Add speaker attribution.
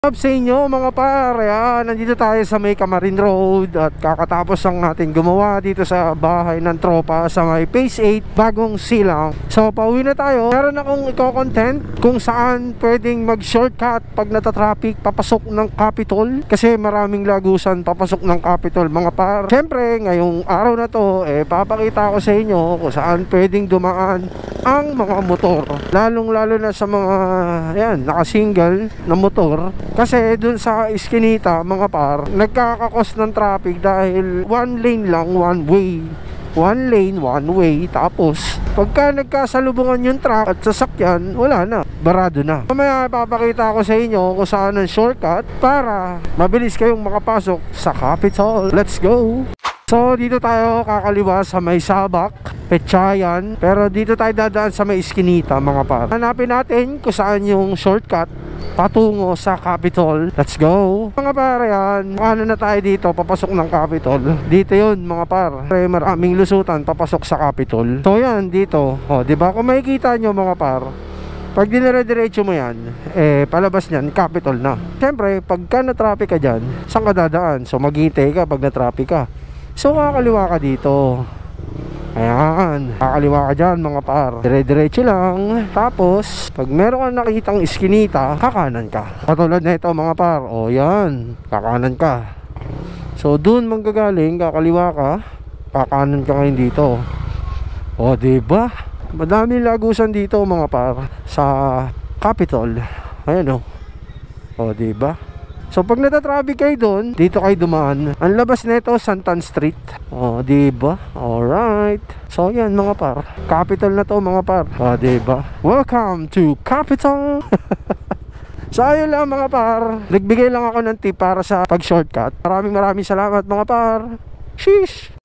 Speaker 1: Up sa inyo mga par, nandito tayo sa may Camarin Road at kakatapos lang natin gumawa dito sa bahay ng tropa sa may Phase 8 Bagong Silang. So pauwi na tayo. Meron akong i-content kung saan pwedeng mag-shortcut pag natatraffic papasok ng Capitol, kasi maraming lagusan papasok ng Capitol mga par. Siyempre ngayong araw na to papakita ko sa inyo kung saan pwedeng dumaan ang mga motor, lalong lalo na sa mga naka-single na motor. Kasi dun sa Eskinita mga par, nagkakakos ng traffic dahil one lane lang, one way. One lane, one way. Tapos pagka nagkasalubungan yung truck at sasakyan, wala na, barado na. Mamaya papakita ko sa inyo kung saan ang shortcut para mabilis kayong makapasok sa Capitol. Let's go! So dito tayo kakaliwa sa may Sabak, Pechayan, pero dito tayo dadaan sa may Eskinita mga par. Hanapin natin kung saan yung shortcut patungo sa Capitol. Let's go mga par. Ano na tayo dito, papasok ng Capitol. Dito yun mga par, maraming lusutan papasok sa Capitol. So yan dito, diba kung makikita nyo mga par, pag dinire-diretso mo yan, palabas nyan, Capitol na. Siyempre, pagka na-traffic ka dyan, saan ka dadaan? So maghihintay ka pag na-traffic ka. So kakaliwa ka dito. Ayan, kakaliwa ka dyan mga par, dire-diretso lang. Tapos pag meron kang nakitang Eskinita, kakanan ka. Katulad na ito mga par, yan, kakanan ka. So dun manggagaling, kakaliwa ka, kakanan ka ngayon dito. Diba? Madaming lagusan dito mga par sa Capitol. Ayan diba? So pag natatraffic kayo doon, dito kayo dumaan. Ang labas nito Santan Street. Diba? Alright. So yan mga par, Capitol na to mga par. Diba? Welcome to Capitol. So ayun lang mga par, nagbigay lang ako ng tip para sa pag shortcut. Maraming salamat mga par. Sheesh.